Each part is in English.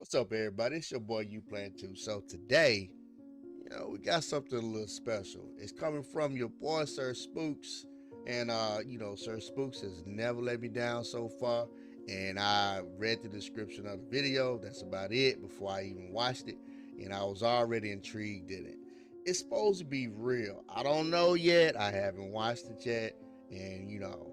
What's up, everybody? It's your boy You Plan Too. So today, we got something a little special. It's coming from your boy Sir Spooks, and Sir Spooks has never let me down so far. And I read the description of the video. That's about it before I even watched it, and I was already intrigued in it. It's supposed to be real. I don't know yet. I haven't watched it yet, and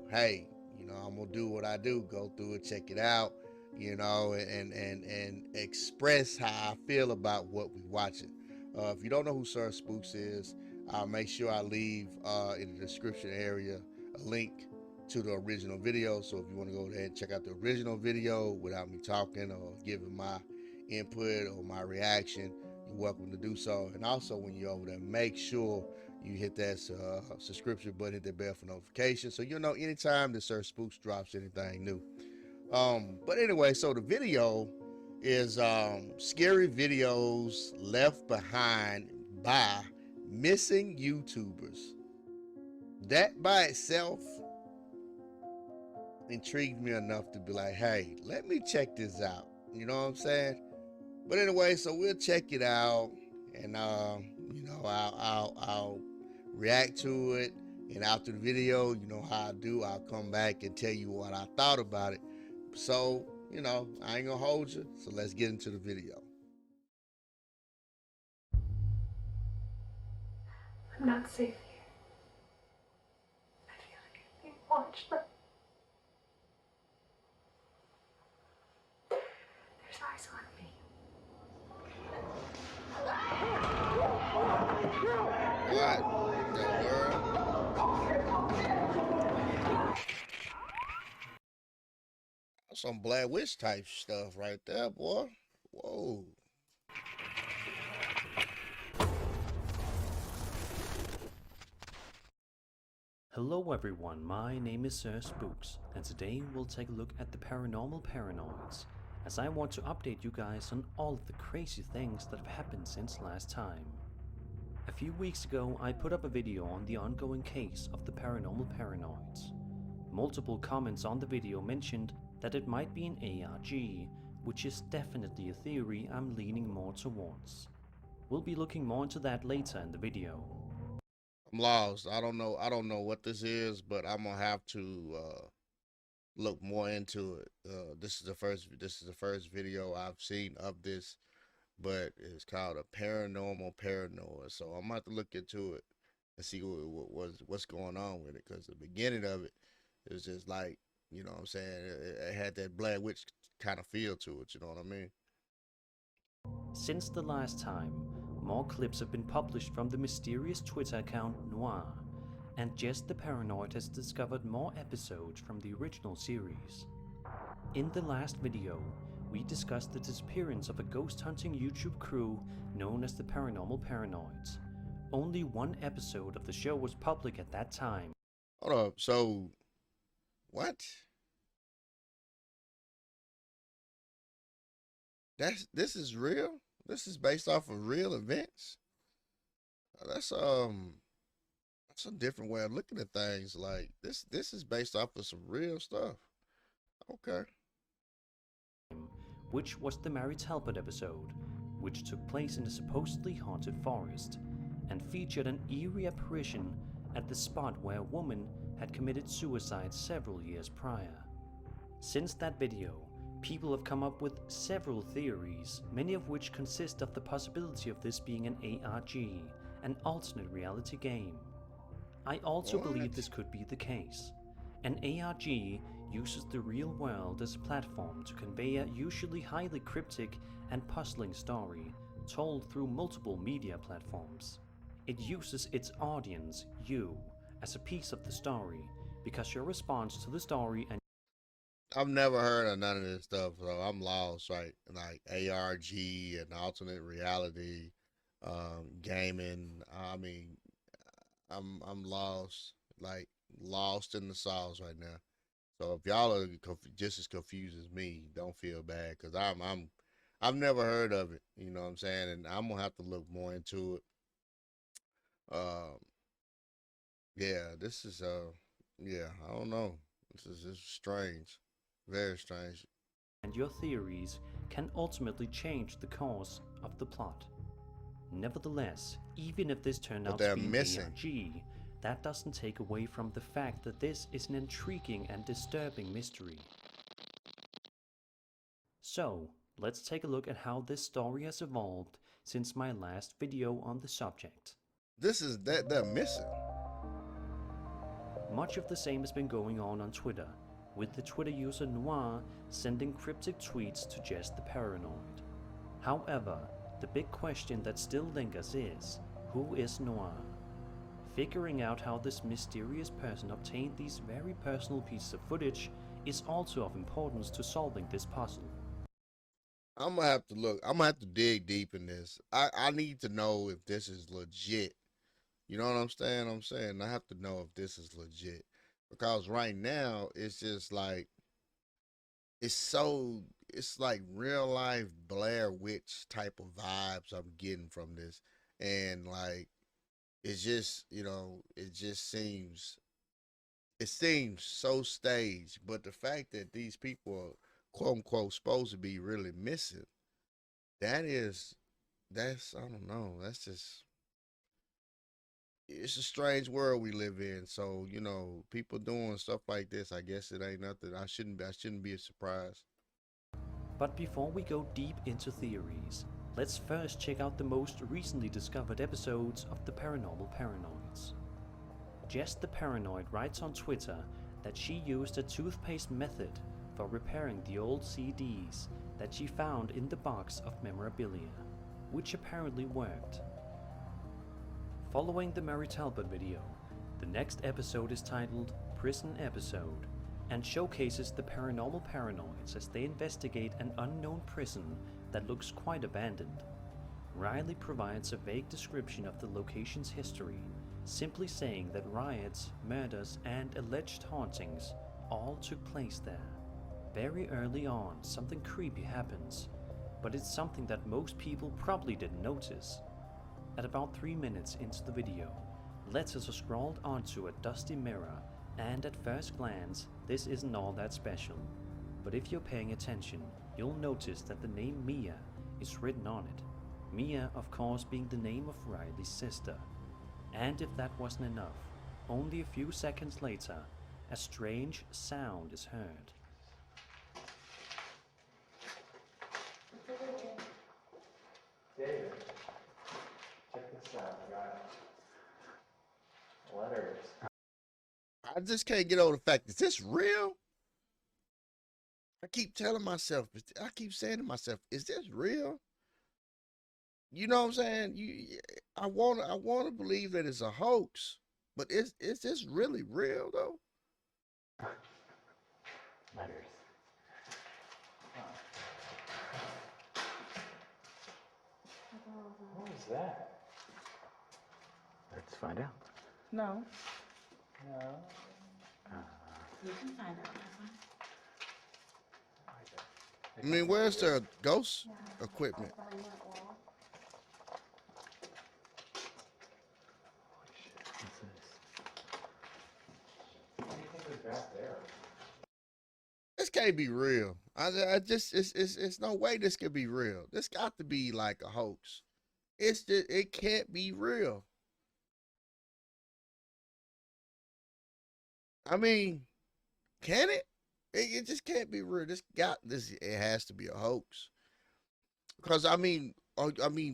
hey, I'm gonna do what I do. Go through it, check it out and express how I feel about what we watching. If you don't know who Sir Spooks is, I'll make sure I leave in the description area a link to the original video. So if you want to go ahead and check out the original video without me talking or giving my input or my reaction, you're welcome to do so. And also, when you're over there, make sure you hit that subscription button, hit that bell for notifications, so you'll know anytime that Sir Spooks drops anything new. But anyway, so the video is scary videos left behind by missing YouTubers. That by itself intrigued me enough to be like, hey, let me check this out. You know what I'm saying? But anyway, so we'll check it out, and I'll react to it. And after the video, you know how I do. I'll come back and tell you what I thought about it. So, I ain't gonna hold you. So let's get into the video. I'm not safe here. I feel like I'm being watched. There's eyes on me. What the world? Some Blair Witch type stuff right there, boy. Whoa. Hello everyone, my name is Sir Spooks, and today we'll take a look at the paranormal paranoids, as I want to update you guys on all of the crazy things that have happened since last time. A few weeks ago I put up a video on the ongoing case of the paranormal paranoids. Multiple comments on the video mentioned that it might be an ARG, which is definitely a theory I'm leaning more towards. We'll be looking more into that later in the video. I'm lost. I don't know what this is, but I'm gonna have to look more into it. This is the first video I've seen of this, but it's called a paranormal paranoia. So I'm gonna have to look into it and see what's going on with it. Because the beginning of it is just like, what I'm saying, it had that Blair Witch kind of feel to it. You know what I mean? Since the last time, more clips have been published from the mysterious Twitter account Noir, and Jess the Paranoid has discovered more episodes from the original series. In the last video, we discussed the disappearance of a ghost hunting YouTube crew known as the Paranormal Paranoids. Only one episode of the show was public at that time. Hold up. So what? This is real. This is based off of real events. That's a different way of looking at things. Like this is based off of some real stuff. Okay. Which was the Mary Talbot episode, which took place in a supposedly haunted forest, and featured an eerie apparition at the spot where a woman had committed suicide several years prior. Since that video, people have come up with several theories, many of which consist of the possibility of this being an ARG, an alternate reality game. I also believe this could be the case. An ARG uses the real world as a platform to convey a usually highly cryptic and puzzling story told through multiple media platforms. It uses its audience, you, as a piece of the story, because your response to the story and I've never heard of none of this stuff, so I'm lost. Right, like ARG and alternate reality, gaming. I mean, I'm lost, like lost in the sauce right now. So if y'all are just as confused as me, don't feel bad because I've never heard of it. You know what I'm saying? And I'm gonna have to look more into it. Um, yeah, this is yeah, I don't know. This is strange, very strange. and your theories can ultimately change the course of the plot. Nevertheless, even if this turned But out to they're be an missing. ARG, that doesn't take away from the fact that this is an intriguing and disturbing mystery. So, let's take a look at how this story has evolved since my last video on the subject. This is that they're missing. Much of the same has been going on Twitter, with the Twitter user Noir sending cryptic tweets to jest the paranoid. However, the big question that still lingers is, who is Noir? Figuring out how this mysterious person obtained these very personal pieces of footage is also of importance to solving this puzzle. I'm gonna have to look. I'm gonna have to dig deep in this. I need to know if this is legit. You know what I'm saying? I have to know if this is legit. Because right now it's just like it's like real life Blair Witch type of vibes I'm getting from this. And like it's just, it seems so staged. But the fact that these people are quote unquote supposed to be really missing, that's I don't know. That's just it's a strange world we live in. So, people doing stuff like this, I guess it ain't nothing. I shouldn't be surprised. But before we go deep into theories, let's first check out the most recently discovered episodes of the Paranormal Paranoids. Jess the Paranoid writes on Twitter that she used a toothpaste method for repairing the old CDs that she found in the box of memorabilia, which apparently worked. Following the Mary Talbot video, the next episode is titled Prison Episode and showcases the paranormal paranoids as they investigate an unknown prison that looks quite abandoned. Riley provides a vague description of the location's history, simply saying that riots, murders, and alleged hauntings all took place there. Very early on, something creepy happens, but it's something that most people probably didn't notice. At about 3 minutes into the video, letters are scrawled onto a dusty mirror, and at first glance, this isn't all that special. But if you're paying attention, you'll notice that the name Mia is written on it. Mia, of course, being the name of Riley's sister. And if that wasn't enough, only a few seconds later, a strange sound is heard. David, check this out. I got letters. I just can't get over the fact, is this real? I keep saying to myself, is this real? You know what I'm saying? I want to believe that it's a hoax, but is this really real though? Letters. What was that? Let's find out. No. No. You can find out. I mean, where's the ghost equipment? Behind that wall. Holy shit. What's this? What do you think was back there? This can't be real. I just it's no way this could be real. This got to be like a hoax. It can't be real. I mean, can it? It just can't be real. It has to be a hoax. Because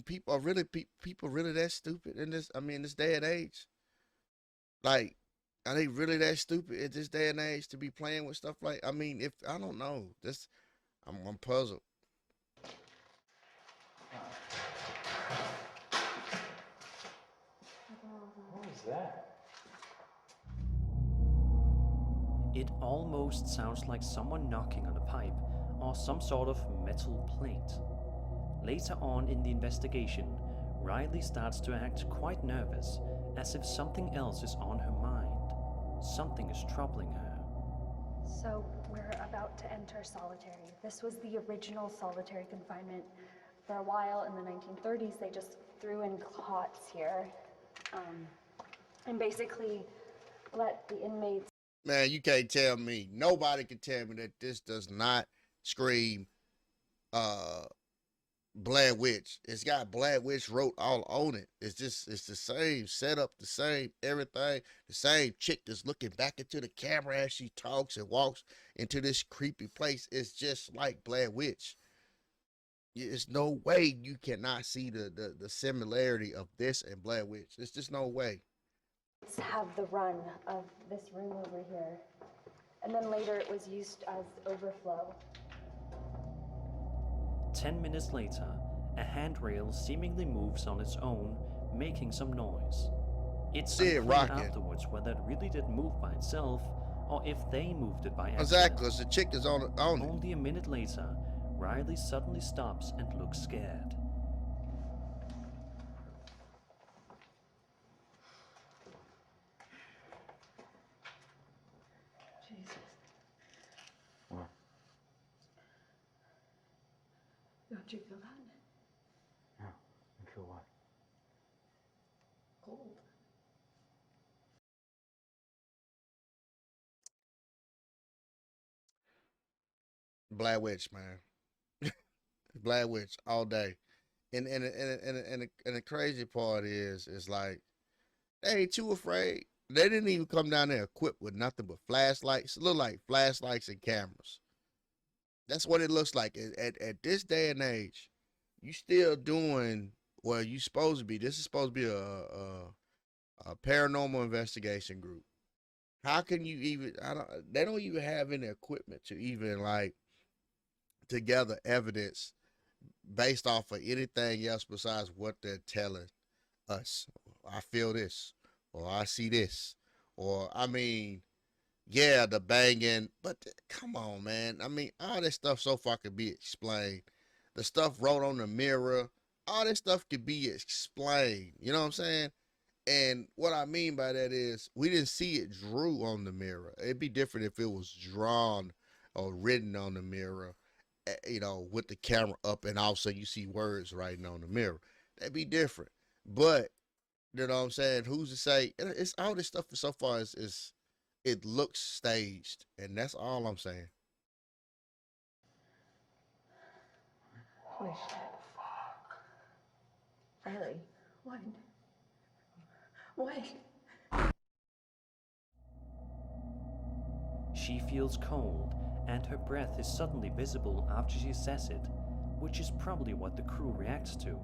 people are really people really that stupid in this. This day and age. Like, are they really that stupid in this day and age to be playing with stuff like? If I don't know, I'm puzzled. What was that? It almost sounds like someone knocking on a pipe or some sort of metal plate. Later on in the investigation, Riley starts to act quite nervous, as if something else is on her mind. Something is troubling her. So we're about to enter solitary. This was the original solitary confinement. For a while in the 1930s, they just threw in cots here and basically let the inmates. Man, you can't tell me. Nobody can tell me that this does not scream Blair Witch. It's got Blair Witch wrote all on it. It's the same setup, the same everything, the same chick that's looking back into the camera as she talks and walks into this creepy place. It's just like Blair Witch. There's no way you cannot see the similarity of this and Blair Witch. There's just no way. Let's have the run of this room over here. And then later it was used as overflow. 10 minutes later, a handrail seemingly moves on its own, making some noise. It's See it unclear rocking. afterwards whether it really did move by itself or if they moved it by accident. Exactly, 'cause the chick is on it. Only a minute later, Riley suddenly stops and looks scared. Jesus. What? Don't you feel that? No. I feel what? Cold. Blair Witch, man. Blair Witch all day. And the crazy part is like they ain't too afraid. They didn't even come down there equipped with nothing but flashlights. It look like flashlights and cameras. That's what it looks like. At this day and age, you still doing what you supposed to be. This is supposed to be a paranormal investigation group. How can you even? They don't even have any equipment to even like to gather evidence based off of anything else besides what they're telling us. I feel this, or I see this, or I mean, yeah, the banging, but come on, man. I mean, all this stuff so far could be explained. The stuff wrote on the mirror, all this stuff could be explained. You know what I'm saying? And what I mean by that is we didn't see it drew on the mirror. It'd be different if it was drawn or written on the mirror, you know, with the camera up and also you see words writing on the mirror. That'd be different. But, you know what I'm saying? Who's to say? It's all this stuff so far is it looks staged. And that's all I'm saying. Holy shit. Riley. What? What? She feels cold, and her breath is suddenly visible after she says it, which is probably what the crew reacts to.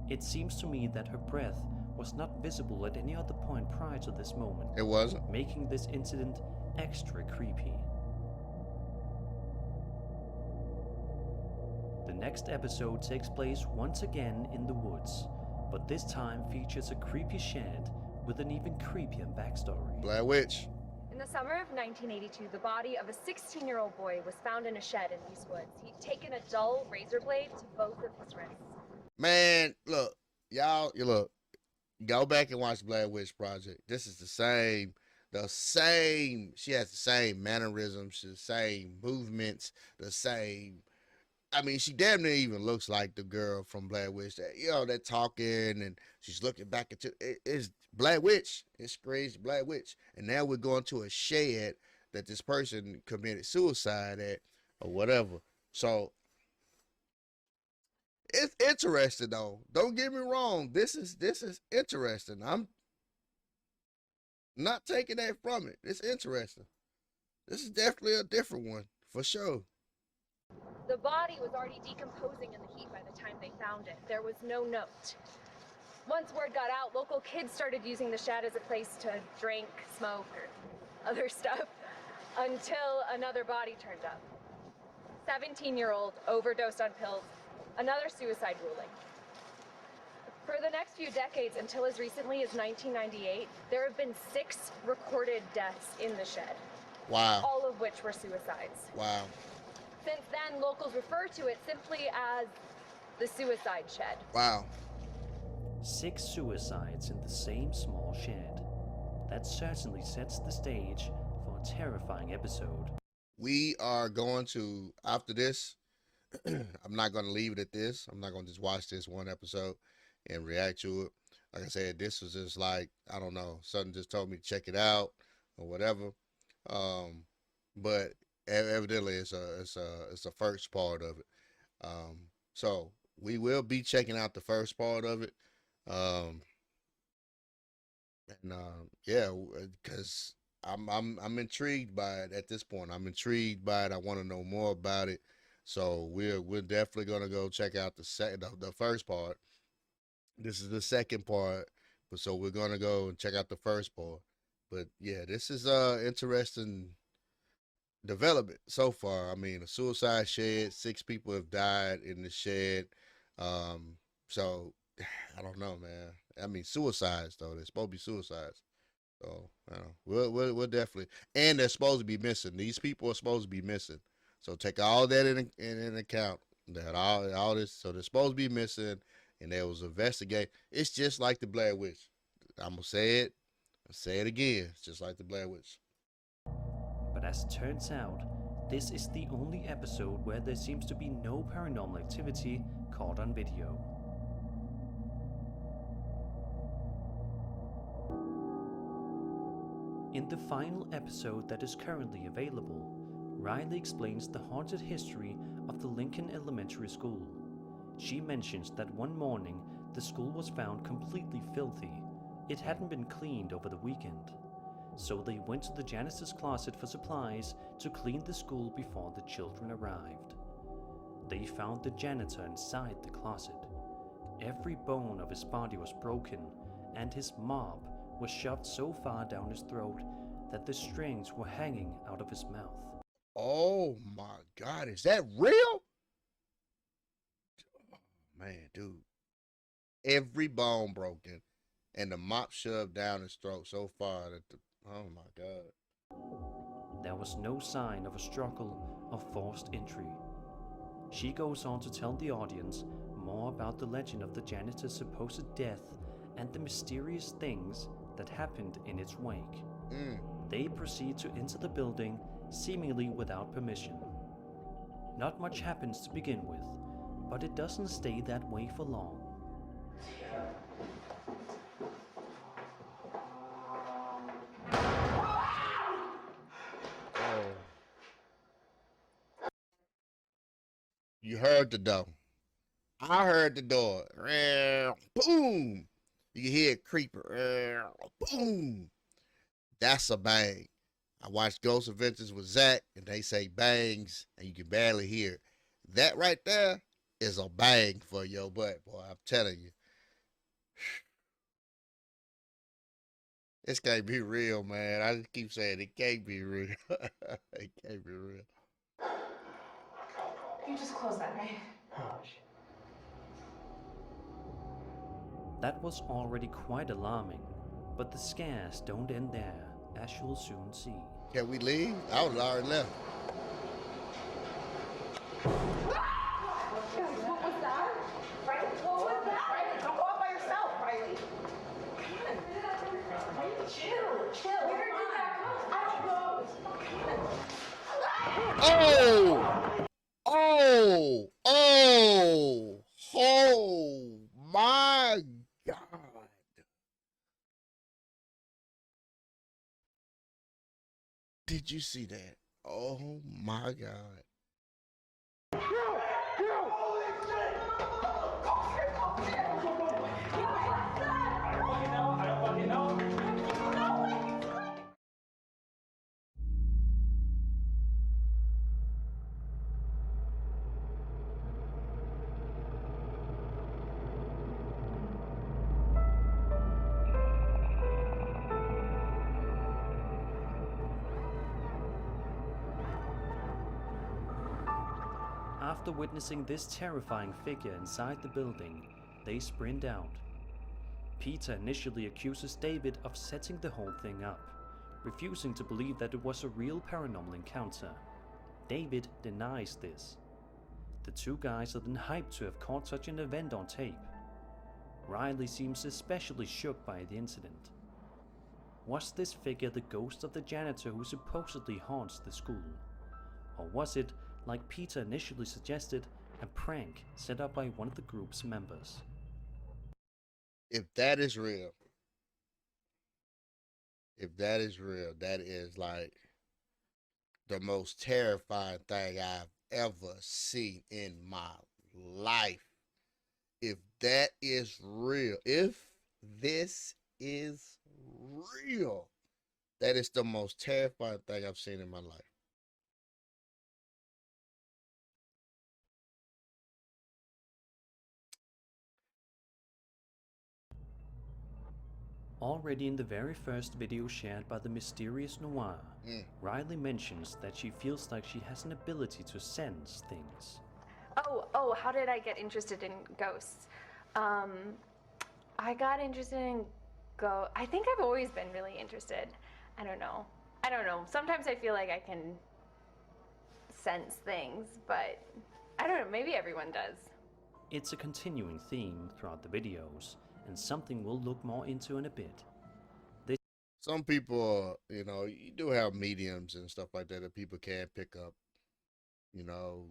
It seems to me that her breath was not visible at any other point prior to this moment. It wasn't. Making this incident extra creepy. The next episode takes place once again in the woods, but this time features a creepy shed with an even creepier backstory. Blair Witch. In the summer of 1982, the body of a 16-year-old boy was found in a shed in these woods. He'd taken a dull razor blade to both of his wrists. Man, look, y'all, you look, go back and watch Blair Witch Project. This is the same, she has the same mannerisms, the same movements, the same, I mean, she damn near even looks like the girl from Blair Witch. That, you know, they're talking and she's looking back into it's Blair Witch. It screams Blair Witch. And now we're going to a shed that this person committed suicide at or whatever. So it's interesting though. Don't get me wrong. This is interesting. I'm not taking that from it. It's interesting. This is definitely a different one for sure. The body was already decomposing in the heat by the time they found it. There was no note. Once word got out, local kids started using the shed as a place to drink, smoke, or other stuff, until another body turned up. 17-year-old overdosed on pills, another suicide ruling. For the next few decades, until as recently as 1998, there have been 6 recorded deaths in the shed. Wow. All of which were suicides. Wow. Since then, locals refer to it simply as the suicide shed. Wow. 6 suicides in the same small shed. That certainly sets the stage for a terrifying episode. We are going to, after this, I'm not going to leave it at this. I'm not going to just watch this one episode and react to it. Like I said, this was just like, I don't know, something just told me to check it out or whatever. But evidently it's a first part of it. So we will be checking out the first part of it. Um, and yeah, because I'm intrigued by it at this point. I'm intrigued by it. I want to know more about it. So we're definitely gonna go check out the first part. This is the second part, but so we're gonna go and check out the first part. But yeah, this is interesting development so far. I mean, a suicide shed, 6 people have died in the shed. Um, so I don't know, man. I mean, suicides though. They're supposed to be suicides. So we'll definitely, and they're supposed to be missing. These people are supposed to be missing. So take all that in account. That all this. So they're supposed to be missing, and there was investigate. It's just like the Blair Witch. I'm gonna say it. I'll say it again. It's just like the Blair Witch. But as it turns out, this is the only episode where there seems to be no paranormal activity caught on video. In the final episode that is currently available, Riley explains the haunted history of the Lincoln Elementary School. She mentions that one morning the school was found completely filthy. It hadn't been cleaned over the weekend. So they went to the janitor's closet for supplies to clean the school before the children arrived. They found the janitor inside the closet. Every bone of his body was broken, and his mop was shoved so far down his throat that the strings were hanging out of his mouth. Oh my God, is that real? Man, dude. Every bone broken and the mop shoved down his throat so far that oh my God. There was no sign of a struggle or forced entry. She goes on to tell the audience more about the legend of the janitor's supposed death and the mysterious things that happened in its wake. They proceed to enter the building seemingly without permission. Not much happens to begin with, but it doesn't stay that way for long. Oh. You heard the door. I heard the door. Boom. You can hear it creeper. Boom. That's a bang. I watched Ghost Adventures with Zach, and they say bangs, and you can barely hear it. That right there is a bang for your butt, boy. I'm telling you. This can't be real, man. I just keep saying it can't be real. It can't be real. You just closed that, right? Oh, shit. That was already quite alarming, but the scares don't end there, as you'll soon see. Can we leave? I was already left. What was that? Riley, what was that? Riley, don't go out by yourself, Riley. Come on. Chill. Where did that come? I don't know. Oh! Oh my God. Did you see that? Oh my God. I don't fucking know. After witnessing this terrifying figure inside the building, they sprint out. Peter initially accuses David of setting the whole thing up, refusing to believe that it was a real paranormal encounter. David denies this. The two guys are then hyped to have caught such an event on tape. Riley seems especially shook by the incident. Was this figure the ghost of the janitor who supposedly haunts the school? Or was it, like Peter initially suggested, a prank set up by one of the group's members? If that is real, that is like the most terrifying thing I've ever seen in my life. If that is real, if this is real, that is the most terrifying thing I've seen in my life. Already in the very first video shared by the mysterious Noir, Riley mentions that she feels like she has an ability to sense things. Oh, how did I get interested in ghosts? I got interested in I think I've always been really interested. I don't know. Sometimes I feel like I can sense things, but I don't know, maybe everyone does. It's a continuing theme throughout the videos, and something we'll look more into in a bit. Some people, you know, you do have mediums and stuff like that people can pick up. You know,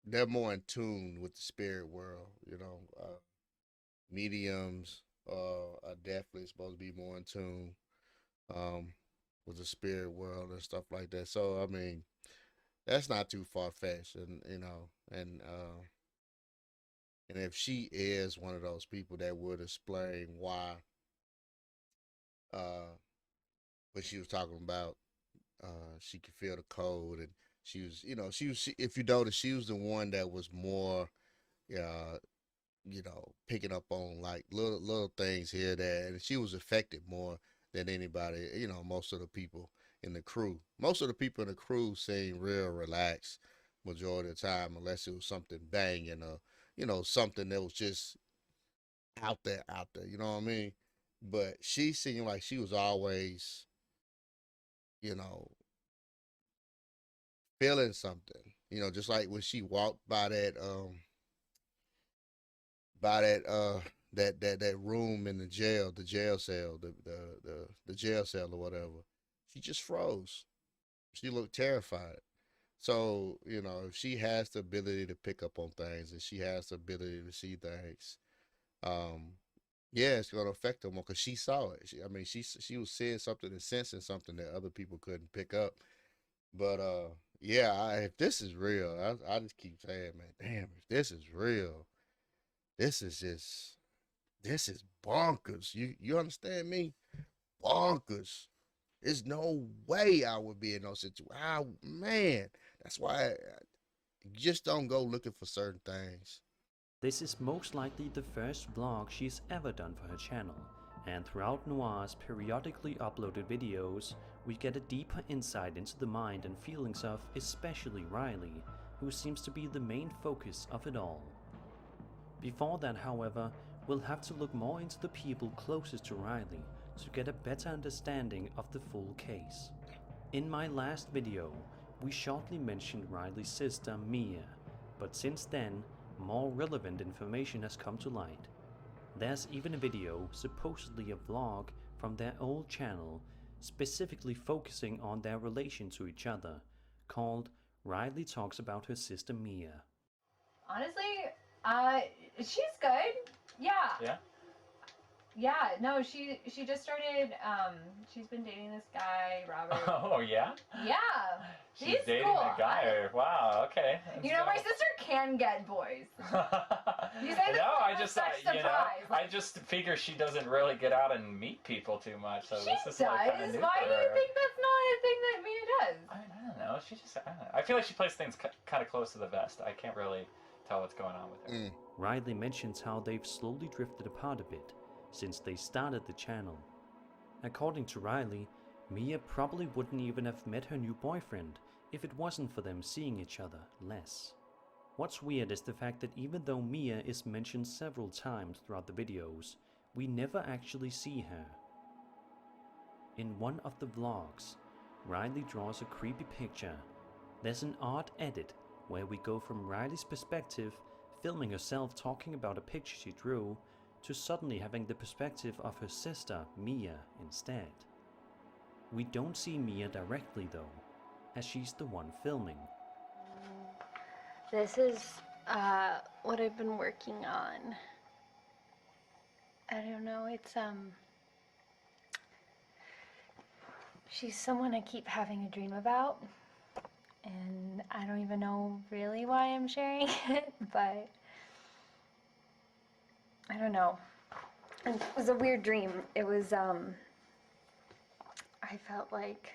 they're more in tune with the spirit world. You know, mediums are definitely supposed to be more in tune with the spirit world and stuff like that. So I mean, that's not too far fetched, and you know, and if she is one of those people, that would explain why when she was talking about she could feel the cold, and she was, you know, if you notice, she was the one that was more you know, picking up on like little things here, there, and she was affected more than anybody. You know, most of the people in the crew, seemed real relaxed majority of the time, unless it was something banging or, you know, something that was just out there. You know what I mean? But she seemed like she was always, you know, feeling something. You know, just like when she walked by that room in the jail cell, the jail cell or whatever. She just froze. She looked terrified. So, you know, if she has the ability to pick up on things and she has the ability to see things, um, yeah, it's gonna affect her more because she saw it. She was seeing something and sensing something that other people couldn't pick up. But yeah, if this is real, I just keep saying, man, damn, if this is real, this is just this is bonkers. You understand me? Bonkers. There's no way I would be in those situations. Man, that's why you just don't go looking for certain things. This is most likely the first vlog she's ever done for her channel, and throughout Noir's periodically uploaded videos, we get a deeper insight into the mind and feelings of especially Riley, who seems to be the main focus of it all. Before that, however, we'll have to look more into the people closest to Riley to get a better understanding of the full case. In my last video, we shortly mentioned Riley's sister Mia, but since then, more relevant information has come to light. There's even a video, supposedly a vlog, from their old channel, specifically focusing on their relation to each other, called Riley Talks About Her Sister Mia. Honestly, she's good. Yeah. Yeah? Yeah, no, she just started, she's been dating this guy, Robert. Oh, yeah? Yeah. She's He's dating cool. a guy. Wow, okay. You know, my sister can get boys. You say this No, with I just such you know, surprise. I just figure she doesn't really get out and meet people too much. So She this is does. like kind of new Why for do you her. think that's not a thing that Mia does? I don't know. She just, I don't know. I feel like she plays things kind of close to the vest. I can't really tell what's going on with her. Riley mentions how they've slowly drifted apart a bit since they started the channel. According to Riley, Mia probably wouldn't even have met her new boyfriend if it wasn't for them seeing each other less. What's weird is the fact that even though Mia is mentioned several times throughout the videos, we never actually see her. In one of the vlogs, Riley draws a creepy picture. There's an odd edit where we go from Riley's perspective, filming herself talking about a picture she drew, to suddenly having the perspective of her sister, Mia, instead. We don't see Mia directly though, as she's the one filming. This is what I've been working on. I don't know, She's someone I keep having a dream about, and I don't even know really why I'm sharing it, but I don't know. It was a weird dream. It was, I felt like,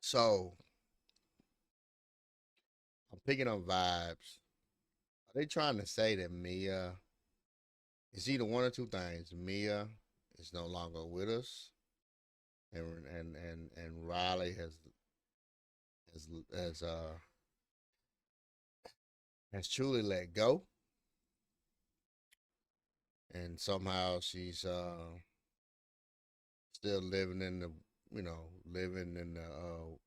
So I'm picking up vibes. Are they trying to say that Mia is either one or two things? Mia is no longer with us, and Riley has has truly let go, and somehow she's still living in the living in the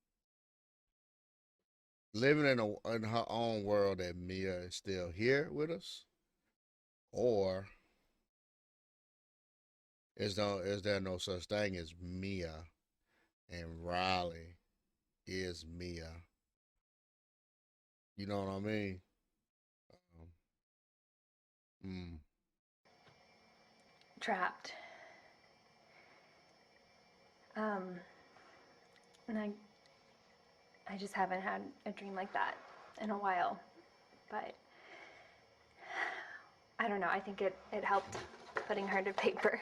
living in her own world, that Mia is still here with us, or is there no such thing as Mia and Riley is Mia? You know what I mean? Um, mm. trapped. Um, and I just haven't had a dream like that in a while, but I don't know. I think it helped putting her to paper.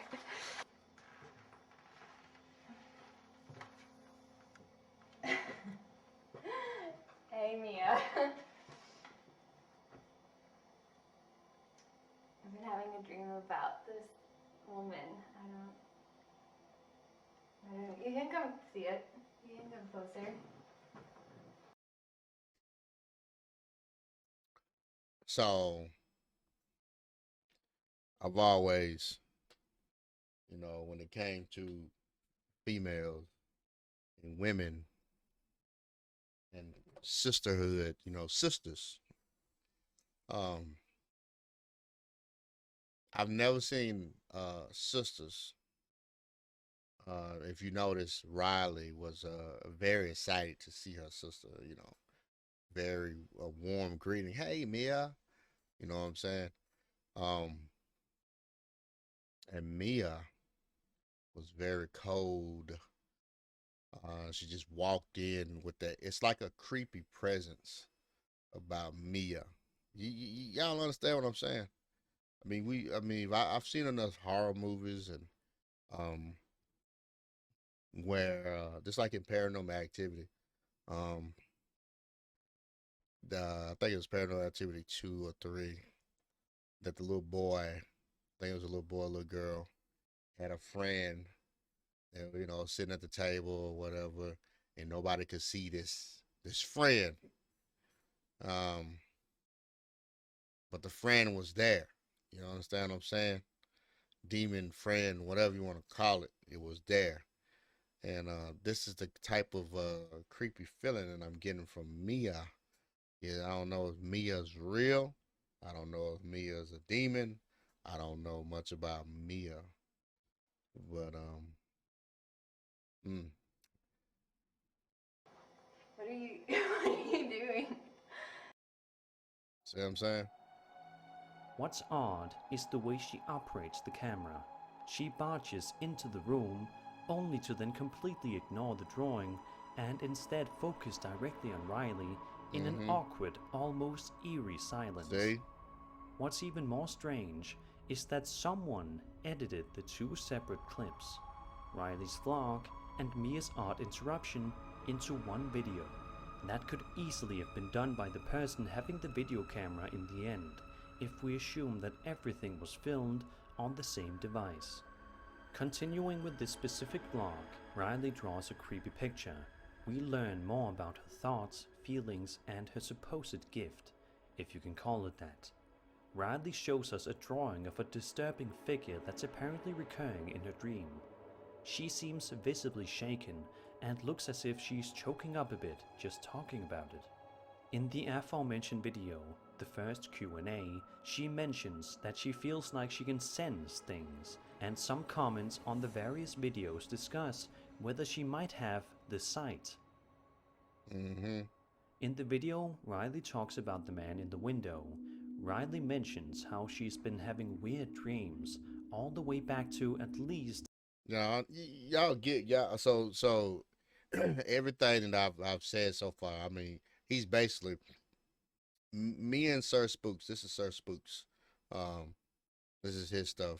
Hey, Mia. I've been having a dream about this woman. I don't know. You can come see it. You can come closer. So I've always, when it came to females and women and sisterhood, sisters. Um, I've never seen sisters. If you notice, Riley was very excited to see her sister. Very warm greeting. Hey, Mia. You know what I'm saying? Um, and Mia was very cold. She just walked in with that. It's like a creepy presence about Mia. Y'all understand what I'm saying? I've seen enough horror movies and um, where just like in Paranormal Activity, um, I think it was Paranormal Activity 2 or 3, that the little boy, I think it was a little boy, a little girl, had a friend, and sitting at the table or whatever, and nobody could see this friend, um, but the friend was there. You understand what I'm saying? Demon friend, whatever you want to call it, it was there. And this is the type of creepy feeling that I'm getting from Mia. Yeah, I don't know if Mia's real. I don't know if Mia's a demon. I don't know much about Mia, but mm, What are you what are you doing? see what I'm saying? What's odd is the way she operates the camera. She barges into the room only to then completely ignore the drawing and instead focus directly on Riley in an Mm-hmm. awkward, almost eerie silence. See? What's even more strange is that someone edited the two separate clips, Riley's vlog and Mia's odd interruption, into one video. That could easily have been done by the person having the video camera in the end, if we assume that everything was filmed on the same device. Continuing with this specific vlog, Riley draws a creepy picture. We learn more about her thoughts, feelings, and her supposed gift, if you can call it that. Riley shows us a drawing of a disturbing figure that's apparently recurring in her dream. She seems visibly shaken and looks as if she's choking up a bit just talking about it. In the aforementioned video, the first Q&A, she mentions that she feels like she can sense things, and some comments on the various videos discuss whether she might have the sight. Mm-hmm. In the video, Riley talks about the man in the window. Riley mentions how she's been having weird dreams, all the way back to at least Y'all get y'all. So everything that I've said so far. I mean, he's basically me and Sir Spooks. This is Sir Spooks. Um, this is his stuff.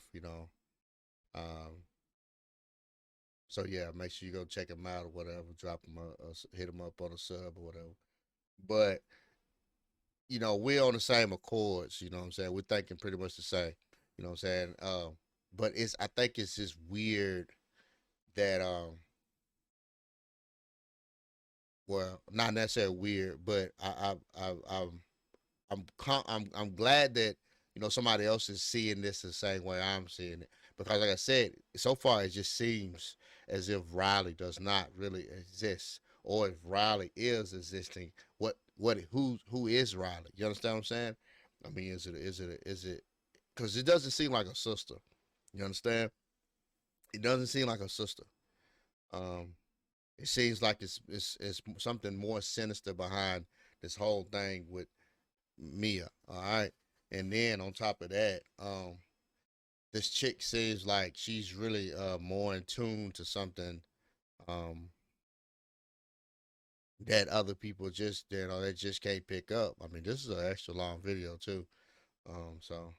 Um, so yeah, make sure you go check him out or whatever. Drop him hit him up on a sub or whatever. But we're on the same accords. You know what I'm saying? We're thinking pretty much the same. You know what I'm saying? But I think it's just weird that well, not necessarily weird, but I'm glad that somebody else is seeing this the same way I'm seeing it, because like I said, so far it just seems as if Riley does not really exist, or if Riley is existing, who is Riley? You understand what I'm saying? I mean, is it because it doesn't seem like a sister. You understand? It doesn't seem like a sister. Um, it seems like it's something more sinister behind this whole thing with Mia. All right, and then on top of that, this chick seems like she's really more in tune to something um that other people just they just can't pick up. I mean, this is an extra long video too. So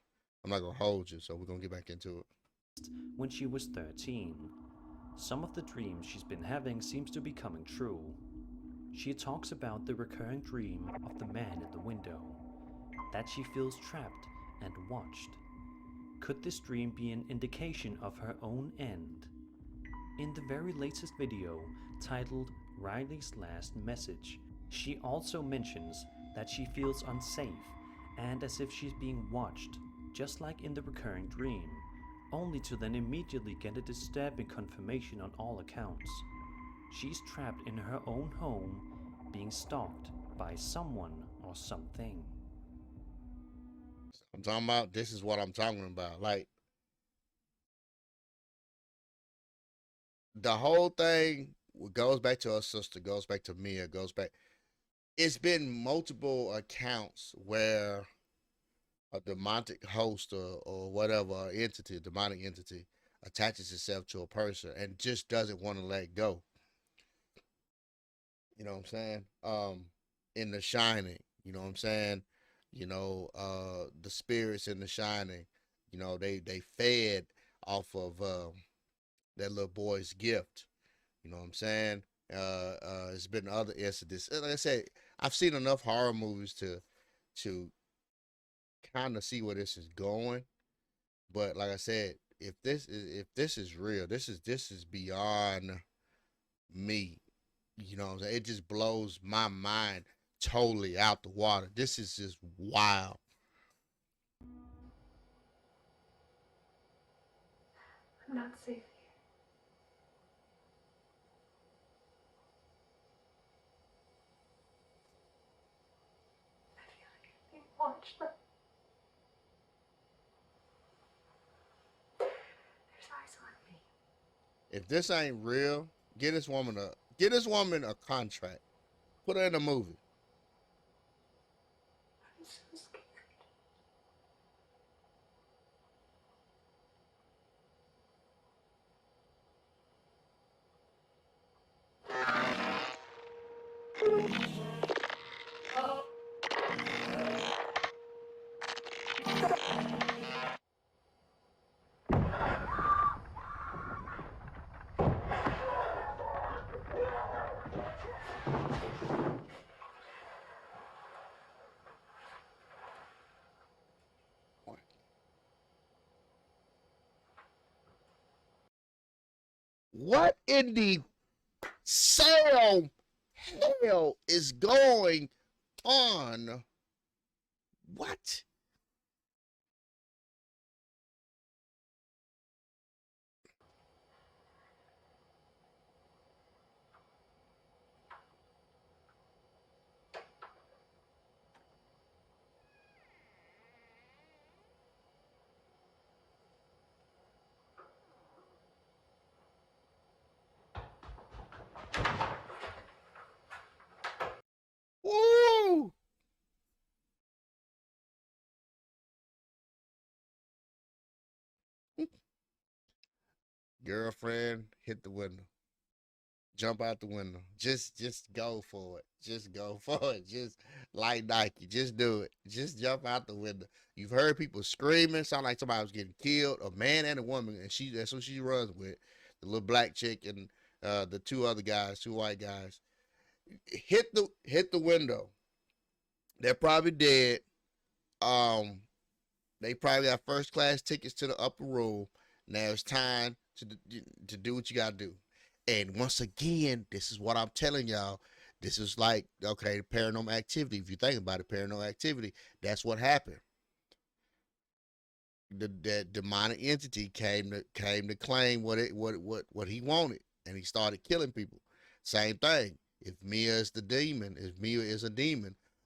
I'm not gonna hold you. So we're gonna get back into it. when she was 13. Some of the dreams she's been having seems to be coming true. She talks about the recurring dream of the man in the window, that she feels trapped and watched. Could this dream be an indication of her own end? In the very latest video, titled Riley's Last Message, she also mentions that she feels unsafe and as if she's being watched, just like in the recurring dream, only to then immediately get a disturbing confirmation on all accounts. She's trapped in her own home, being stalked by someone or something. I'm talking about. This is what I'm talking about. Like the whole thing goes back to her sister, goes back to Mia, goes back. It's been multiple accounts where a demonic host or whatever entity, demonic entity, attaches itself to a person and just doesn't want to let go. You know what I'm saying? In The Shining, you know what I'm saying? The spirits in The Shining, they fed off of that little boy's gift. You know what I'm saying? It's been other incidents. Like I said, I've seen enough horror movies to kind of see where this is going. But like I said, if this is real, this is beyond me. You know what I'm saying? It just blows my mind totally out the water. This is just wild. I'm not safe here. I feel like I'm being watched. There's eyes on me. If this ain't real, get this woman a contract. Put her in a movie. I'm so scared. What in the Sam hell is going on? What? Woo! Girlfriend, hit the window. Jump out the window. Just go for it. Just go for it. Just like Nike. Just do it. Just jump out the window. You've heard people screaming, sound like somebody was getting killed, a man and a woman, and that's who she runs with. The little black chick and the two other guys, two white guys. Hit the window. They're probably dead. Um, they probably got first class tickets to the upper room. Now it's time to do what you gotta do. And once again, this is what I'm telling y'all. This is like, okay, paranormal activity. If you think about it, paranormal activity, that's what happened. The demonic entity came to claim what he wanted, and he started killing people. Same thing. If Mia is a demon,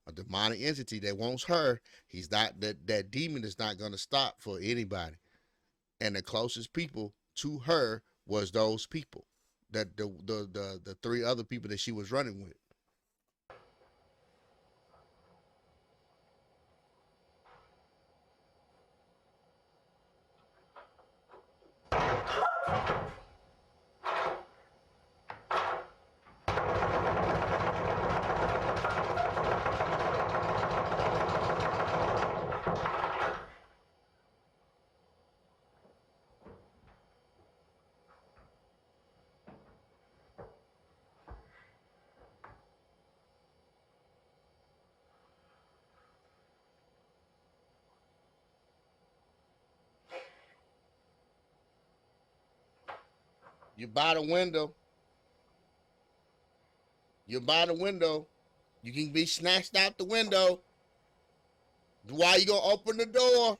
a demonic entity that wants her, he's not that demon is not gonna stop for anybody. And the closest people to her was those people, that the three other people that she was running with. You by the window. You're by the window. You can be snatched out the window. Why you gonna open the door?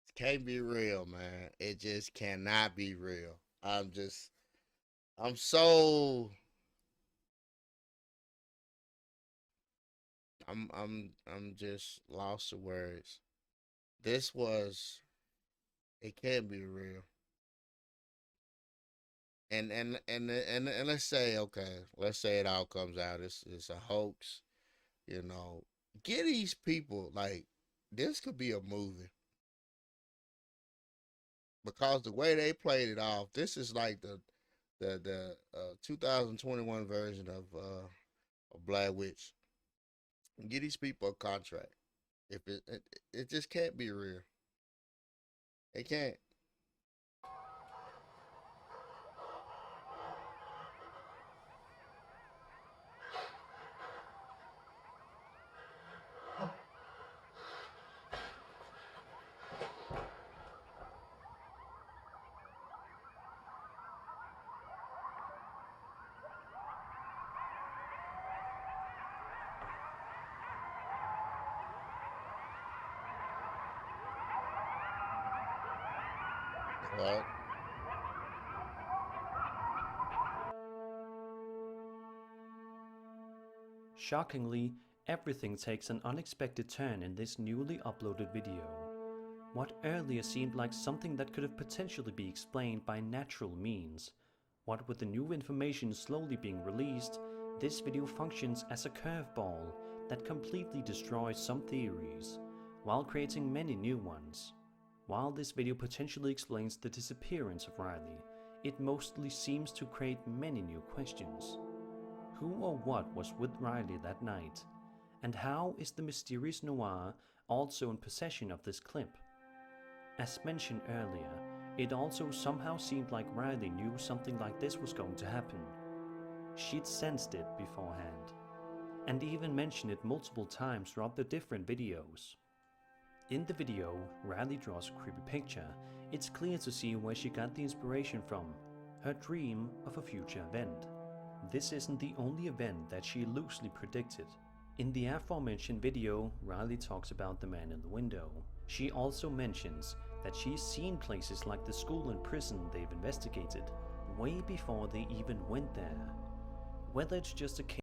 It can't be real, man. It just cannot be real. I'm so I'm just lost for words. This was it can't be real. And let's say, okay, let's say it all comes out. It's a hoax, you know. Get these people, like, this could be a movie. Because the way they played it off, this is like the 2021 version of Blair Witch. Get these people a contract. If it just can't be real. It can't. What? Shockingly, everything takes an unexpected turn in this newly uploaded video. What earlier seemed like something that could have potentially be explained by natural means, what with the new information slowly being released, this video functions as a curveball that completely destroys some theories. while creating many new ones. While this video potentially explains the disappearance of Riley, it mostly seems to create many new questions. Who or what was with Riley that night? And how is the mysterious Noir also in possession of this clip? As mentioned earlier, it also somehow seemed like Riley knew something like this was going to happen. She'd sensed it beforehand, and even mentioned it multiple times throughout the different videos. In the video, Riley draws a creepy picture. It's clear to see where she got the inspiration from, her dream of a future event. This isn't the only event that she loosely predicted. In the aforementioned video, Riley talks about the man in the window. She also mentions that she's seen places like the school and prison they've investigated, way before they even went there. Whether it's just a case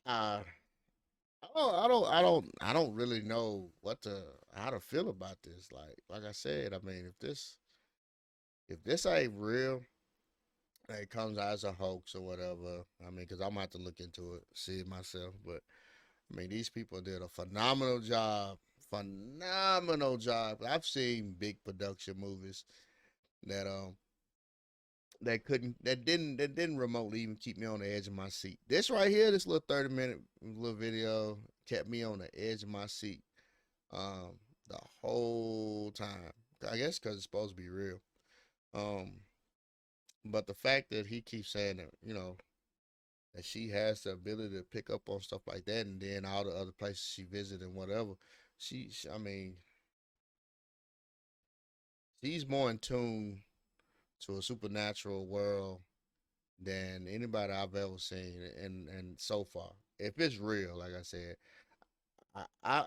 Uh, I don't really know how to feel about this. Like I said, I mean, if this ain't real, it comes out as a hoax or whatever. I mean, because I'm gonna have to look into it, see it myself. But I mean, these people did a phenomenal job. Phenomenal job. I've seen big production movies that that didn't remotely even keep me on the edge of my seat. This right here, this little 30-minute little video kept me on the edge of my seat the whole time. I guess because it's supposed to be real. Um, but the fact that he keeps saying that, that she has the ability to pick up on stuff like that, and then all the other places she visited and whatever, I mean, she's more in tune to a supernatural world than anybody I've ever seen, and so far, if it's real, like I said,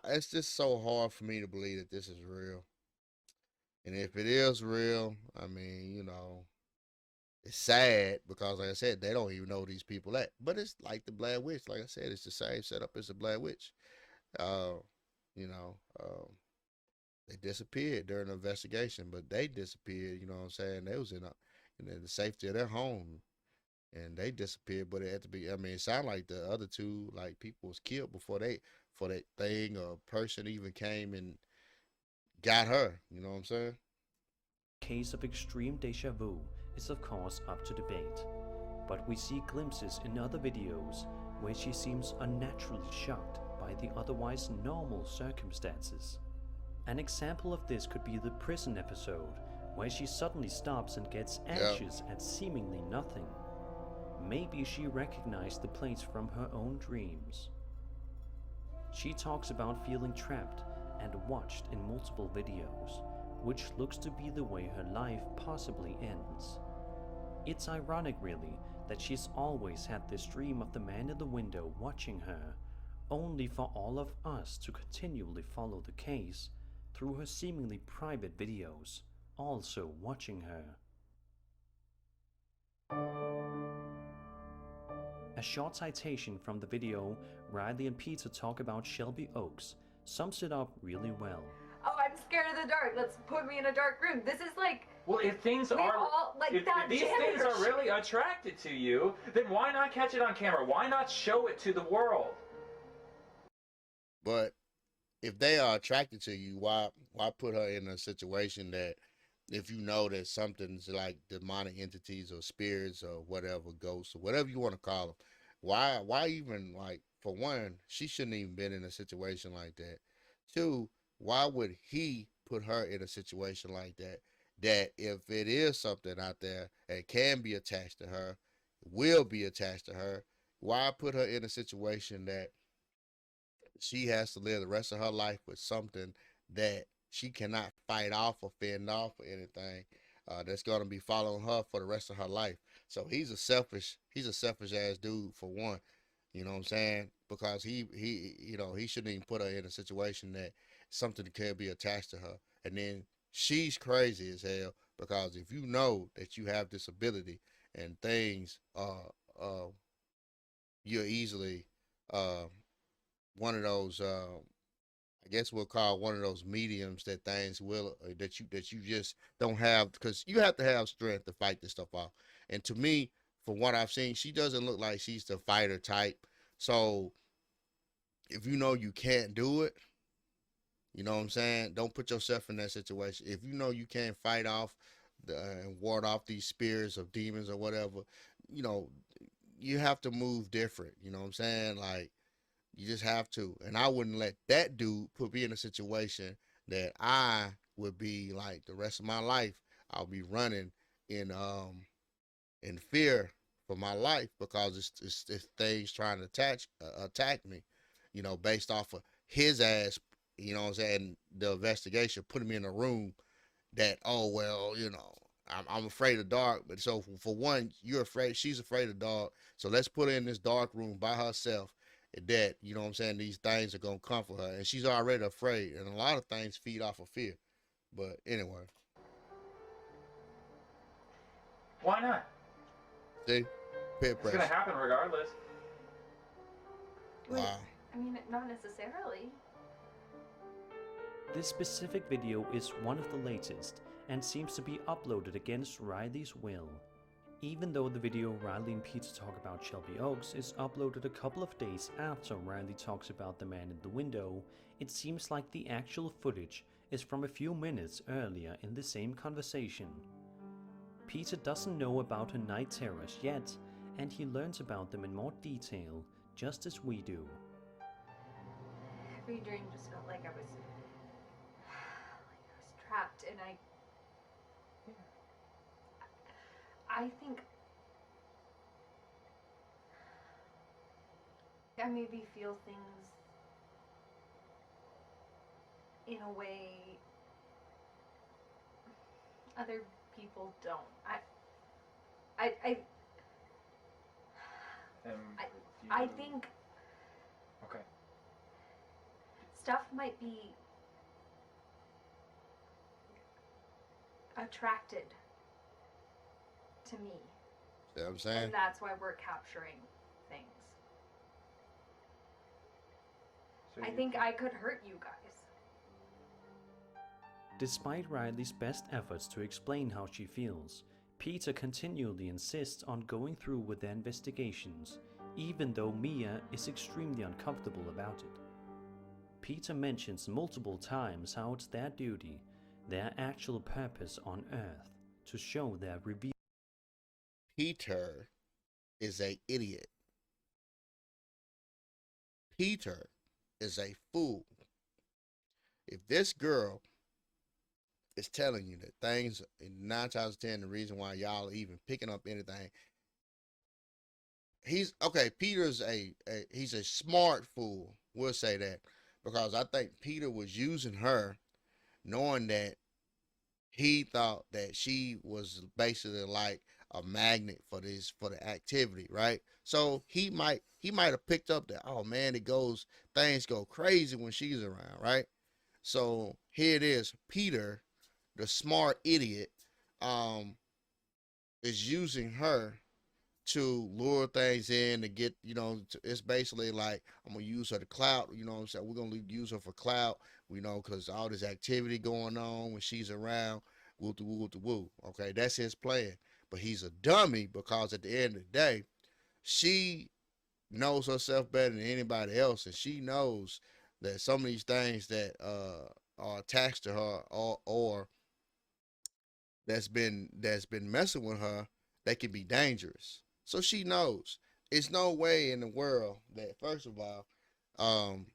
it's just so hard for me to believe that this is real. And if it is real, I mean, it's sad because, like I said, they don't even know these people at. But it's like the Blair Witch. Like I said, it's the same setup as the Blair Witch. Uh, you know, they disappeared during the investigation, but they disappeared. You know what I'm saying? They was in the safety of their home, and they disappeared. But it had to be. I mean, it sounded like the other two, like, people was killed before that thing or person even came and got her. You know what I'm saying? case of extreme deja vu is of course up to debate, but we see glimpses in other videos where she seems unnaturally shocked by the otherwise normal circumstances. An example of this could be the prison episode, where she suddenly stops and gets Yep. anxious at seemingly nothing. Maybe she recognized the place from her own dreams. She talks about feeling trapped and watched in multiple videos, which looks to be the way her life possibly ends. It's ironic, really, that she's always had this dream of the man in the window watching her, only for all of us to continually follow the case through her seemingly private videos, also watching her. A short citation from the video Riley and Peter talk about Shelby Oaks sums it up really well. Oh, I'm scared of the dark. Let's put me in a dark room. This is like, Well, if things we are all, like if that these things janitor are really attracted to you, then why not catch it on camera? Why not show it to the world? But if they are attracted to you, why put her in a situation that, if you know that something's like demonic entities or spirits or whatever, ghosts or whatever you want to call them, why even, like, for one, she shouldn't even been in a situation like that. Two, why would he put her in a situation like that? That if it is something out there and can be attached to her, will be attached to her, why put her in a situation that she has to live the rest of her life with something that she cannot fight off or fend off or anything, that's going to be following her for the rest of her life. So he's a selfish ass dude, for one. You know what I'm saying? Because he shouldn't even put her in a situation that something could be attached to her. And then she's crazy as hell, because if you know that you have this ability and things, you're easily, uh, one of those, I guess we'll call one of those mediums that things will, that you just don't have, because you have to have strength to fight this stuff off. And to me, from what I've seen, she doesn't look like she's the fighter type. So if you know you can't do it, you know what I'm saying? Don't put yourself in that situation. If you know you can't fight off and ward off these spirits of demons or whatever, you know, you have to move different. You know what I'm saying? Like, you just have to. And I wouldn't let that dude put me in a situation that I would be like the rest of my life. I'll be running in fear for my life because it's things trying to attack me, you know, based off of his ass, you know what I'm saying, the investigation, putting me in a room that, oh well, you know, I'm afraid of dark. But so for one, you're afraid, she's afraid of dark. So let's put her in this dark room by herself. That, you know what I'm saying, these things are gonna comfort her, and she's already afraid. And a lot of things feed off of fear. But anyway, Why not? see, peer It's gonna pressure. happen regardless. Wait, Wow. I mean, not necessarily. This specific video is one of the latest and seems to be uploaded against Riley's will. Even though the video Riley and Peter talk about Shelby Oaks is uploaded a couple of days after Riley talks about the man in the window, it seems like the actual footage is from a few minutes earlier in the same conversation. Peter doesn't know about her night terrors yet, and he learns about them in more detail, just as we do. Every dream just felt like I was trapped, and I think I maybe feel things in a way other people don't. I think Okay. stuff might be attracted to me, See what I'm saying? and that's why we're capturing things. So I you- think I could hurt you guys. Despite Riley's best efforts to explain how she feels, Peter continually insists on going through with their investigations, even though Mia is extremely uncomfortable about it. Peter mentions multiple times how it's their duty, their actual purpose on Earth, to show their reveal. Peter is a idiot. Peter is a fool. If this girl is telling you that things, 9 times out of 10, the reason why y'all are even picking up anything, he's okay. Peter's he's a smart fool. We'll say that because I think Peter was using her, knowing that he thought that she was basically like a magnet for the activity, right? So he might have picked up that, oh man, things go crazy when she's around, right? So here it is, Peter, the smart idiot, um, is using her to lure things in to get, it's basically like, I'm gonna use her to clout, you know what I'm saying? We're gonna use her for clout, because all this activity going on when she's around, woo to woo to woo. Okay, that's his plan. But he's a dummy because at the end of the day, she knows herself better than anybody else, and she knows that some of these things that are attached to her, or that's been messing with her, they can be dangerous. So she knows. It's no way in the world that, first of all, um,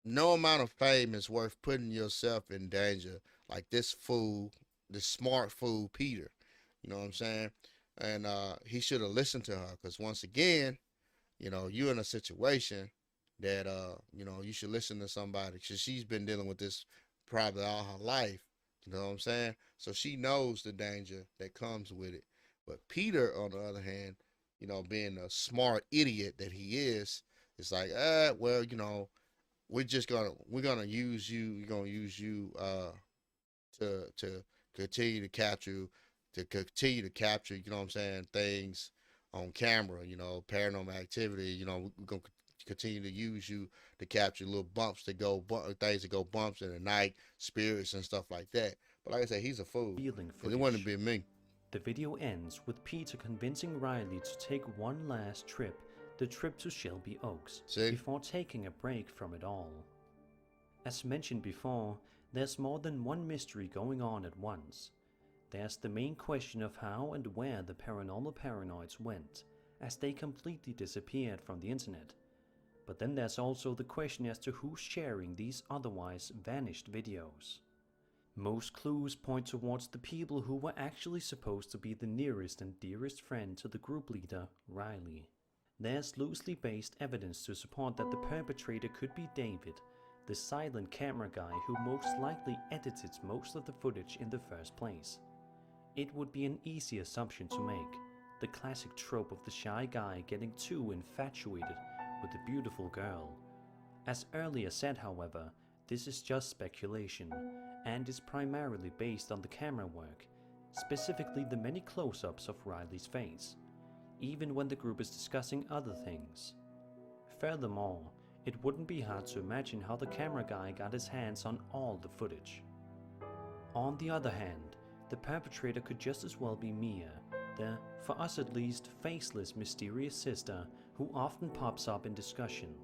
no amount of fame is worth putting yourself in danger like this fool, this smart fool Peter. You know what I'm saying? And he should have listened to her, because once again, you're in a situation that you should listen to somebody, because she's been dealing with this probably all her life. You know what I'm saying? So she knows the danger that comes with it. But Peter, on the other hand, being a smart idiot that he is like, well, we're gonna use you. We're gonna use you to continue to capture. You know what I'm saying? Things on camera. Paranormal activity. We're gonna continue to use you to capture little things that go bumps in the night, spirits and stuff like that. But like I said, he's a fool. Revealing Cause it wouldn't footage. have been me. The video ends with Peter convincing Riley to take one last trip, the trip to Shelby Oaks, See? before taking a break from it all. As mentioned before, there's more than one mystery going on at once. There's the main question of how and where the paranormal paranoids went, as they completely disappeared from the internet. But then there's also the question as to who's sharing these otherwise vanished videos. Most clues point towards the people who were actually supposed to be the nearest and dearest friend to the group leader, Riley. There's loosely based evidence to support that the perpetrator could be David, the silent camera guy who most likely edited most of the footage in the first place. It would be an easy assumption to make, the classic trope of the shy guy getting too infatuated with a beautiful girl. As earlier said, however, this is just speculation, and is primarily based on the camera work, specifically the many close-ups of Riley's face, even when the group is discussing other things. Furthermore, it wouldn't be hard to imagine how the camera guy got his hands on all the footage. On the other hand, the perpetrator could just as well be Mia, the, for us at least, faceless mysterious sister who often pops up in discussion.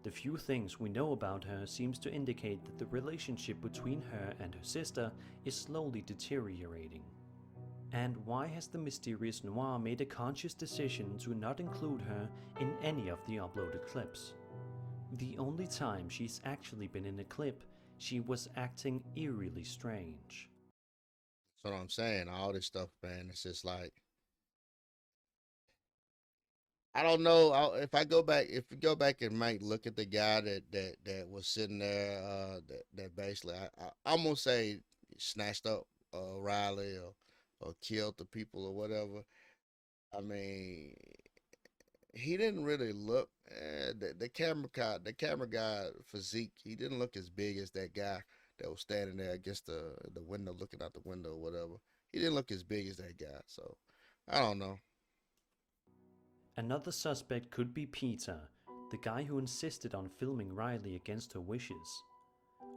The few things we know about her seems to indicate that the relationship between her and her sister is slowly deteriorating. And why has the mysterious Noir made a conscious decision to not include her in any of the uploaded clips? The only time she's actually been in a clip, she was acting eerily strange. That's what I'm saying. All this stuff, man. It's just like, I don't know. If you go back and might look at the guy that was sitting there, that basically, I'm gonna say snatched up Riley or killed the people or whatever. I mean, he didn't really look the camera guy physique. He didn't look as big as that guy that was standing there against the window, looking out the window or whatever. He didn't look as big as that guy. So I don't know. Another suspect could be Peter, the guy who insisted on filming Riley against her wishes.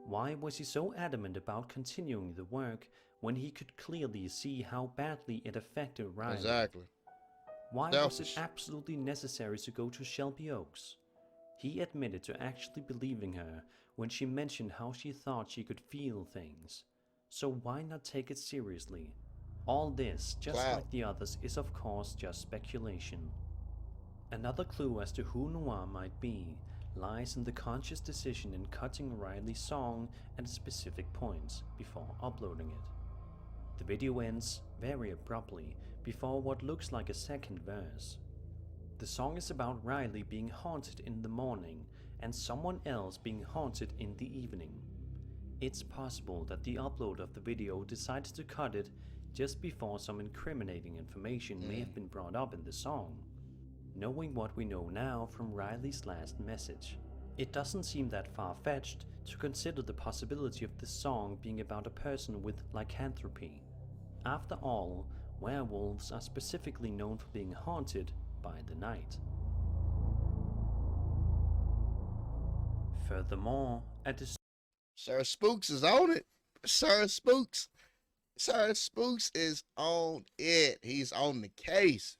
Why was he so adamant about continuing the work when he could clearly see how badly it affected Riley? Exactly. Why was it Selfish. absolutely necessary to go to Shelby Oaks? He admitted to actually believing her when she mentioned how she thought she could feel things. So why not take it seriously? All this, just Clout. like the others, is of course just speculation. Another clue as to who Noir might be lies in the conscious decision in cutting Riley's song at specific points before uploading it. The video ends very abruptly before what looks like a second verse. The song is about Riley being haunted in the morning and someone else being haunted in the evening. It's possible that the upload of the video decided to cut it just before some incriminating information may have been brought up in the song. Knowing what we know now from Riley's last message, it doesn't seem that far-fetched to consider the possibility of this song being about a person with lycanthropy. After all, werewolves are specifically known for being haunted by the night. Furthermore, Sir Spooks is on it. Sir Spooks. Sir Spooks is on it. He's on the case.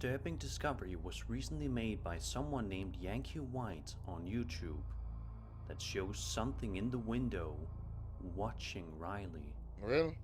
disturbing discovery was recently made by someone named Yankee White on YouTube that shows something in the window watching Riley. Really?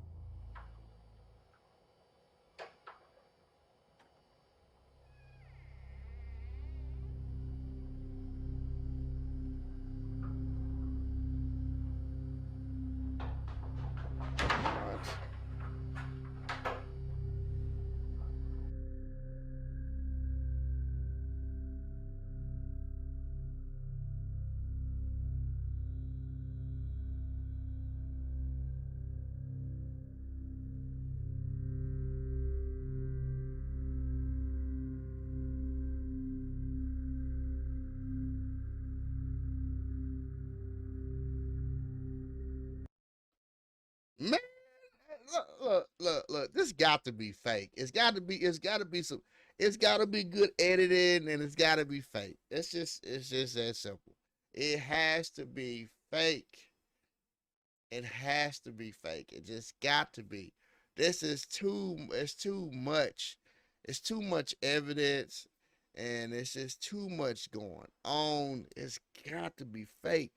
Man, look. This got to be fake. It's got to be some. It's got to be good editing, and it's got to be fake. It's just that simple. It has to be fake. It has to be fake. It just got to be. This is it's too much. It's too much evidence, and it's just too much going on. It's got to be fake.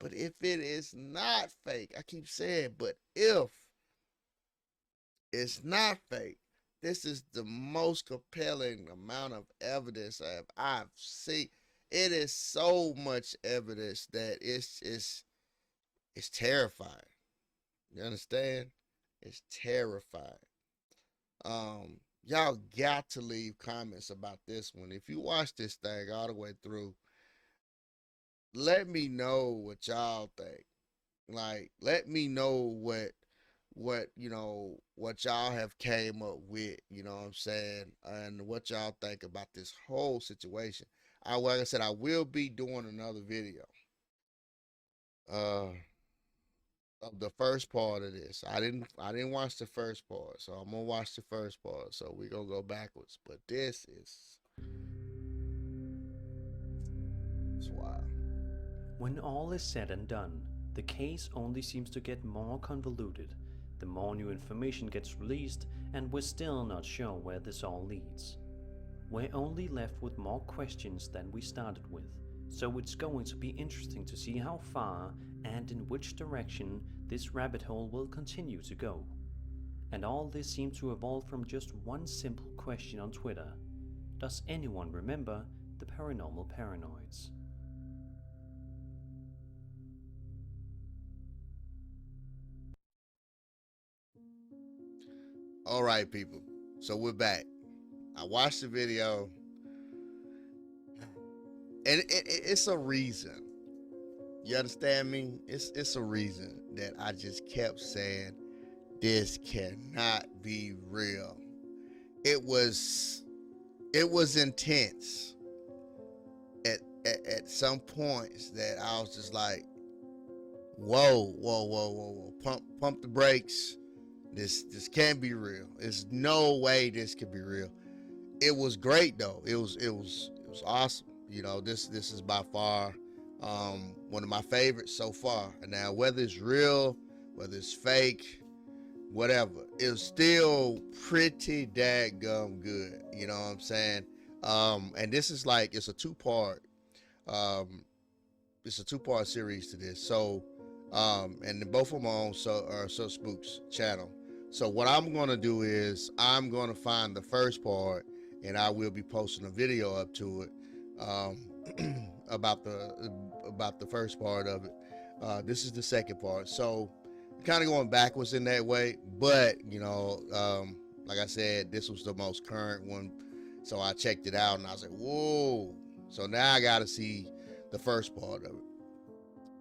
But if it is not fake, I keep saying, but if it's not fake, this is the most compelling amount of evidence I've seen. It is so much evidence that it's terrifying. You understand? It's terrifying. Y'all got to leave comments about this one. If you watch this thing all the way through, let me know what y'all think. Like, let me know what y'all have came up with, you know what I'm saying, and what y'all think about this whole situation. Like I said, I will be doing another video uh of the first part of this. I didn't watch the first part, so I'm gonna watch the first part. So we're gonna go backwards. But this is it's wild. When all is said and done, the case only seems to get more convoluted. The more new information gets released, and we're still not sure where this all leads. We're only left with more questions than we started with, so it's going to be interesting to see how far and in which direction this rabbit hole will continue to go. And all this seemed to evolve from just one simple question on Twitter. Does anyone remember the paranormal paranoids? All right, people. So we're back. I watched the video, and it's a reason. You understand me? It's a reason that I just kept saying this cannot be real. It was intense at some points that I was just like, whoa, whoa, whoa, whoa, whoa, pump the brakes. This can't be real. There's no way this could be real. It was great though. It was awesome. You know, this is by far one of my favorites so far. And now whether it's real, whether it's fake, whatever, it's still pretty daggum good. You know what I'm saying? And this is like um it's a two-part series to this. So and both of them are on So Spooks channel. So what I'm gonna do is I'm gonna find the first part, and I will be posting a video up to it about the first part of it. This is the second part. So kind of going backwards in that way, but like I said, this was the most current one, so I checked it out and I was like, whoa. So now I got to see the first part of it.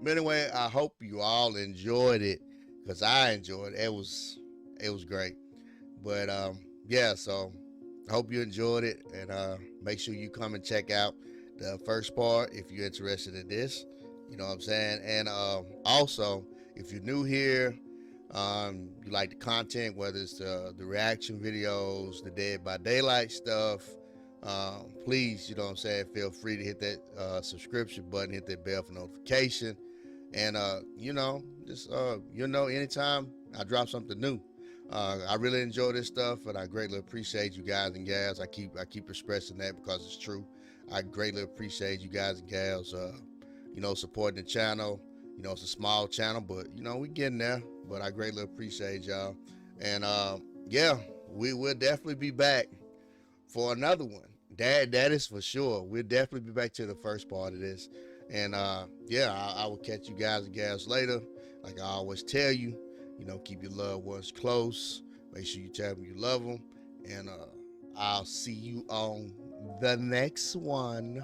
But anyway, I hope you all enjoyed it, because I enjoyed it. It was great. But yeah, so I hope you enjoyed it, and make sure you come and check out the first part if you're interested in this. You know what I'm saying? And also, if you're new here, you like the content, whether it's the reaction videos, the Dead by Daylight stuff, please, you know what I'm saying, feel free to hit that subscription button, hit that bell for notification, and just anytime I drop something new. I really enjoy this stuff, and I greatly appreciate you guys and gals. I keep expressing that because it's true. I greatly appreciate you guys and gals, supporting the channel. You know, it's a small channel, but we getting there. But I greatly appreciate y'all, and yeah, we will definitely be back for another one. That is for sure. We'll definitely be back to the first part of this, and yeah, I will catch you guys and gals later. Like I always tell you, keep your loved ones close. Make sure you tell them you love them, and I'll see you on the next one.